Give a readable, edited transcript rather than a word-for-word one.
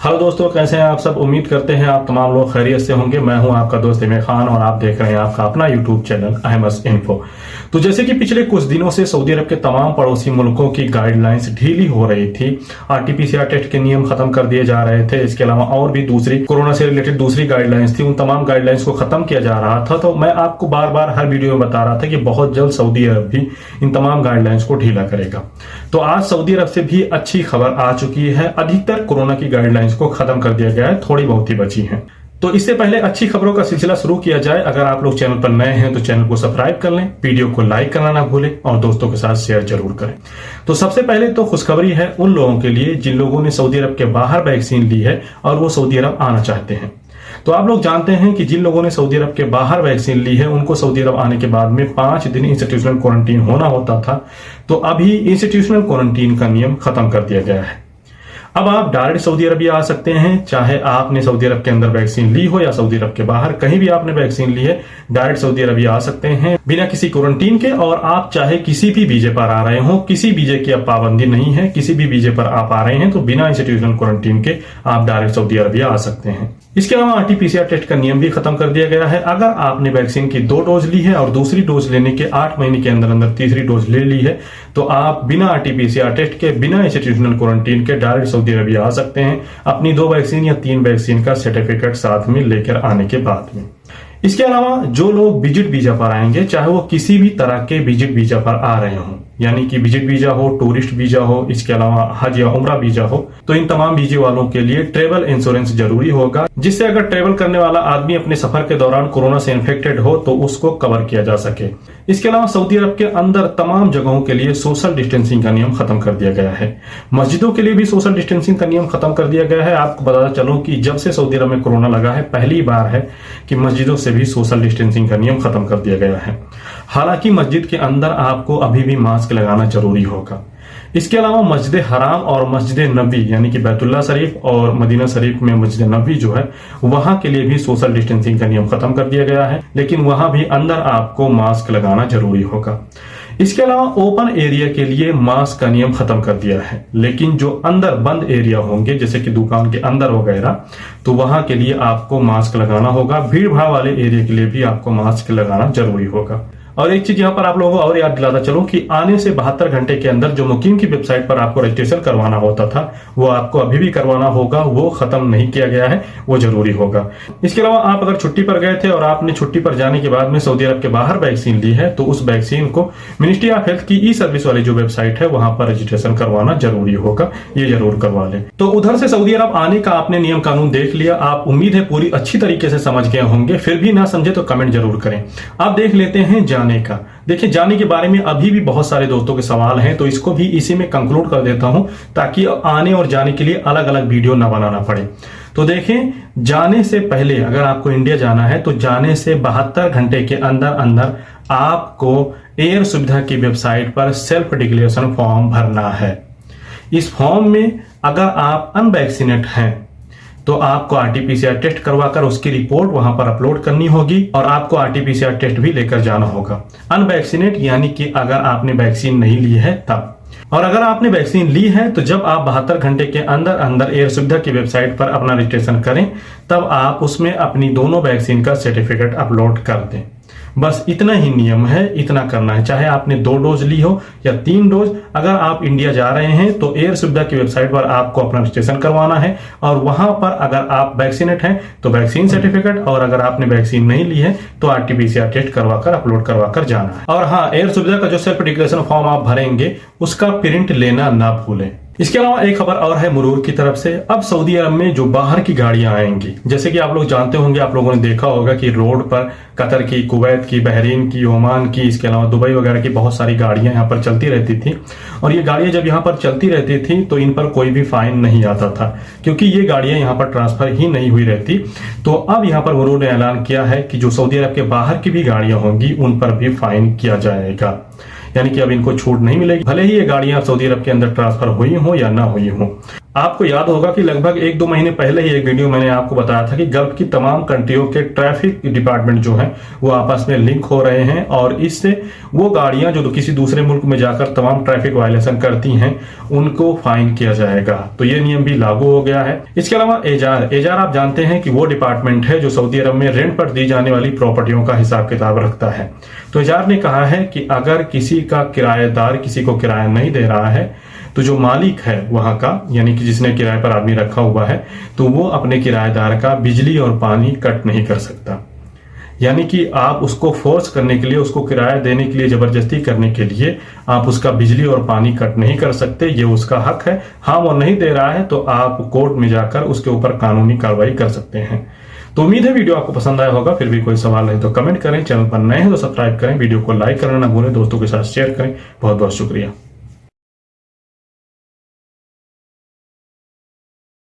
Hello दोस्तों, कैसे हैं आप सब। उम्मीद करते हैं आप तमाम लोग खैरियत से होंगे। मैं हूं आपका दोस्त इमरान खान और आप देख रहे हैं आपका अपना यूट्यूब चैनल अहमद इन्फो। तो जैसे कि पिछले कुछ दिनों से सऊदी अरब के तमाम पड़ोसी मुल्कों की गाइडलाइंस ढीली हो रही थी। आरटीपीसीआर टेस्ट के नियम खत्म कर दिए जा रहे थे। इसके अलावा और भी दूसरी कोरोना से रिलेटेड दूसरी गाइडलाइंस थी, उन तमाम गाइडलाइंस को खत्म किया जा रहा था। तो मैं आपको बार बार हर वीडियो में बता रहा था कि बहुत जल्द सऊदी अरब भी इन तमाम गाइडलाइंस को ढीला करेगा। तो आज सऊदी अरब से भी अच्छी खबर आ चुकी है। अधिकतर कोरोना की गाइडलाइंस को खत्म कर दिया गया है, थोड़ी बहुत ही बची हैं। तो इससे पहले अच्छी खबरों का सिलसिला शुरू किया जाए। अगर आप लोग चैनल पर नए हैं तो चैनल को सब्सक्राइब कर लें, वीडियो को लाइक करना ना भूलें और दोस्तों के साथ शेयर जरूर करें। तो सबसे पहले तो खुशखबरी है उन लोगों के लिए जिन लोगों ने सऊदी अरब के बाहर वैक्सीन ली है और वो सऊदी अरब आना चाहते हैं। तो आप लोग जानते हैं कि जिन लोगों ने सऊदी अरब के बाहर वैक्सीन ली है उनको सऊदी अरब आने के बाद में 5 दिन इंस्टीट्यूशनल क्वारंटीन होना होता था। तो अभी इंस्टीट्यूशनल क्वारंटीन का नियम खत्म कर दिया गया है। अब आप डायरेक्ट सऊदी अरब आ सकते हैं, चाहे आपने सऊदी अरब के अंदर वैक्सीन ली हो या सऊदी अरब के बाहर, कहीं भी आपने वैक्सीन ली है डायरेक्ट सऊदी अरब आ सकते हैं बिना किसी क्वारंटीन के। और आप चाहे किसी भी वीजे पर आ रहे हो, किसी वीजे की अब पाबंदी नहीं है, किसी भी वीजे पर आप आ रहे हैं तो बिना इंस्टीट्यूशनल क्वारंटीन के आप डायरेक्ट सऊदी अरब आ सकते हैं। इसके अलावा आरटीपीसीआर टेस्ट का नियम भी खत्म कर दिया गया है। अगर आपने वैक्सीन की 2 डोज ली है और दूसरी डोज लेने के 8 महीने के अंदर अंदर तीसरी डोज ले ली है तो आप बिना आरटीपीसीआर टेस्ट के, बिना इंस्टीट्यूशनल क्वारंटीन के डायरेक्ट सऊदी अरब आ सकते हैं अपनी 2 वैक्सीन या 3 वैक्सीन का सर्टिफिकेट साथ में लेकर आने के बाद में। इसके अलावा जो लोग विजिट वीजा पर आएंगे, चाहे वो किसी भी तरह के विजिट वीजा पर आ रहे हों, यानी कि विजिट वीजा हो, टूरिस्ट वीजा हो, इसके अलावा हज या उम्रा वीजा हो, तो इन तमाम वीजे वालों के लिए ट्रेवल इंश्योरेंस जरूरी होगा, जिससे अगर ट्रेवल करने वाला आदमी अपने सफर के दौरान कोरोना से इन्फेक्टेड हो तो उसको कवर किया जा सके। इसके अलावा सऊदी अरब के अंदर तमाम जगहों के लिए सोशल डिस्टेंसिंग का नियम खत्म कर दिया गया है। मस्जिदों के लिए भी सोशल डिस्टेंसिंग का नियम खत्म कर दिया गया है। आपको बताता चलूं कि जब से सऊदी अरब में कोरोना लगा है पहली बार है कि मस्जिदों से भी सोशल डिस्टेंसिंग का नियम खत्म कर दिया गया है। हालांकि मस्जिद के अंदर आपको अभी भी मास्क लगाना जरूरी होगा। इसके अलावा मस्जिद हराम और मस्जिद नबी यानी कि बैतुल्लाह शरीफ और मदीना शरीफ में मस्जिद नबी जो है वहां के लिए भी सोशल डिस्टेंसिंग का नियम खत्म कर दिया गया है, लेकिन वहां भी अंदर आपको मास्क लगाना जरूरी होगा। इसके अलावा ओपन एरिया के लिए मास्क का नियम खत्म कर दिया है, लेकिन जो अंदर बंद एरिया होंगे जैसे कि दुकान के अंदर वगैरह, तो वहां के लिए आपको मास्क लगाना होगा। भीड़ भाड़ वाले एरिया के लिए भी आपको मास्क लगाना जरूरी होगा। और एक चीज यहाँ पर आप लोगों को और याद दिलाता चलूं कि आने से 72 घंटे के अंदर जो मुकीम की वेबसाइट पर आपको रजिस्ट्रेशन करवाना होता था वो आपको अभी भी करवाना होगा, वो खत्म नहीं किया गया है, वो जरूरी होगा। इसके अलावा आप अगर छुट्टी पर गए थे और आपने छुट्टी पर जाने के बाद में सऊदी अरब के बाहर वैक्सीन ली है तो उस वैक्सीन को मिनिस्ट्री ऑफ हेल्थ की ई सर्विस वाली जो वेबसाइट है वहां पर रजिस्ट्रेशन करवाना जरूरी होगा, ये जरूर करवा लें। तो उधर से सऊदी अरब आने का आपने नियम कानून देख लिया, आप उम्मीद है पूरी अच्छी तरीके से समझ गए होंगे। फिर भी ना समझे तो कमेंट जरूर करें। आप देख लेते हैं जाने का। देखिए, जाने के बारे में अभी भी बहुत सारे दोस्तों के सवाल हैं, तो इसको भी इसी में कंक्लूड कर देता हूं ताकि आने और जाने के लिए अलग अलग वीडियो ना बनाना पड़े। तो देखें, जाने से पहले अगर आपको इंडिया जाना है तो जाने से 72 घंटे के अंदर अंदर आपको एयर सुविधा की वेबसाइट पर सेल्फ डिक्लेरेशन फॉर्म भरना है। इस फॉर्म में अगर आप अनवैक्सीनेट हैं तो आपको आरटीपीसीआर टेस्ट करवाकर उसकी रिपोर्ट वहां पर अपलोड करनी होगी और आपको आरटीपीसीआर टेस्ट भी लेकर जाना होगा। अनवैक्सीनेट यानी कि अगर आपने वैक्सीन नहीं ली है तब। और अगर आपने वैक्सीन ली है तो जब आप 72 घंटे के अंदर अंदर एयर सुविधा की वेबसाइट पर अपना रजिस्ट्रेशन करें तब आप उसमें अपनी दोनों वैक्सीन का सर्टिफिकेट अपलोड कर दें। बस इतना ही नियम है, इतना करना है, चाहे आपने 2 डोज ली हो या 3 डोज। अगर आप इंडिया जा रहे हैं तो एयर सुविधा की वेबसाइट पर आपको अपना रजिस्ट्रेशन करवाना है और वहां पर अगर आप वैक्सीनेट हैं तो वैक्सीन सर्टिफिकेट, और अगर आपने वैक्सीन नहीं ली है तो आरटीपीसीआर टेस्ट करवाकर अपलोड करवाकर जाना है। और हाँ, एयर सुविधा का जो सेल्फ डिक्लेरेशन फॉर्म आप भरेंगे उसका प्रिंट लेना ना भूलें। इसके अलावा एक खबर और है मुरूर की तरफ से। अब सऊदी अरब में जो बाहर की गाड़ियां आएंगी, जैसे कि आप लोग जानते होंगे, आप लोगों ने देखा होगा कि रोड पर कतर की, कुवैत की, बहरीन की, ओमान की, इसके अलावा दुबई वगैरह की बहुत सारी गाड़ियां यहाँ पर चलती रहती थी। और ये गाड़ियां जब यहाँ पर चलती रहती थी तो इन पर कोई भी फाइन नहीं आता था, क्योंकि ये गाड़ियां यहाँ पर ट्रांसफर ही नहीं हुई रहती। तो अब यहाँ पर मुरूर ने ऐलान किया है कि जो सऊदी अरब के बाहर की भी गाड़ियां होंगी उन पर भी फाइन किया जाएगा, यानी कि अब इनको छूट नहीं मिलेगी, भले ही ये गाड़ियां सऊदी अरब के अंदर ट्रांसफर हुई हो या ना हुई हो। आपको याद होगा कि लगभग 1-2 महीने पहले ही एक वीडियो मैंने आपको बताया था कि गल्फ की तमाम कंट्रियों के ट्रैफिक डिपार्टमेंट जो हैं वो आपस में लिंक हो रहे हैं और इससे वो गाड़ियां जो किसी दूसरे मुल्क में जाकर तमाम ट्रैफिक वायलेशन करती हैं उनको फाइन किया जाएगा। तो ये नियम भी लागू हो गया है। इसके अलावा एजार आप जानते हैं कि वो डिपार्टमेंट है जो सऊदी अरब में रेंट पर दी जाने वाली प्रॉपर्टियों का हिसाब किताब रखता है। तो एजार ने कहा है कि अगर किसी का किराएदार किसी को किराया नहीं दे रहा है तो जो मालिक है वहां का, यानी कि जिसने किराए पर आदमी रखा हुआ है, तो वो अपने किराएदार का बिजली और पानी कट नहीं कर सकता। यानी कि आप उसको फोर्स करने के लिए, उसको किराया देने के लिए, जबरदस्ती करने के लिए आप उसका बिजली और पानी कट नहीं कर सकते। ये उसका हक है। हाँ, वो नहीं दे रहा है तो आप कोर्ट में जाकर उसके ऊपर कानूनी कार्रवाई कर सकते हैं। तो उम्मीद है वीडियो आपको पसंद आया होगा। फिर भी कोई सवाल है तो कमेंट करें, चैनल पर नए हैं तो सब्सक्राइब करें, वीडियो को लाइक करना ना भूलें, दोस्तों के साथ शेयर करें। बहुत बहुत शुक्रिया।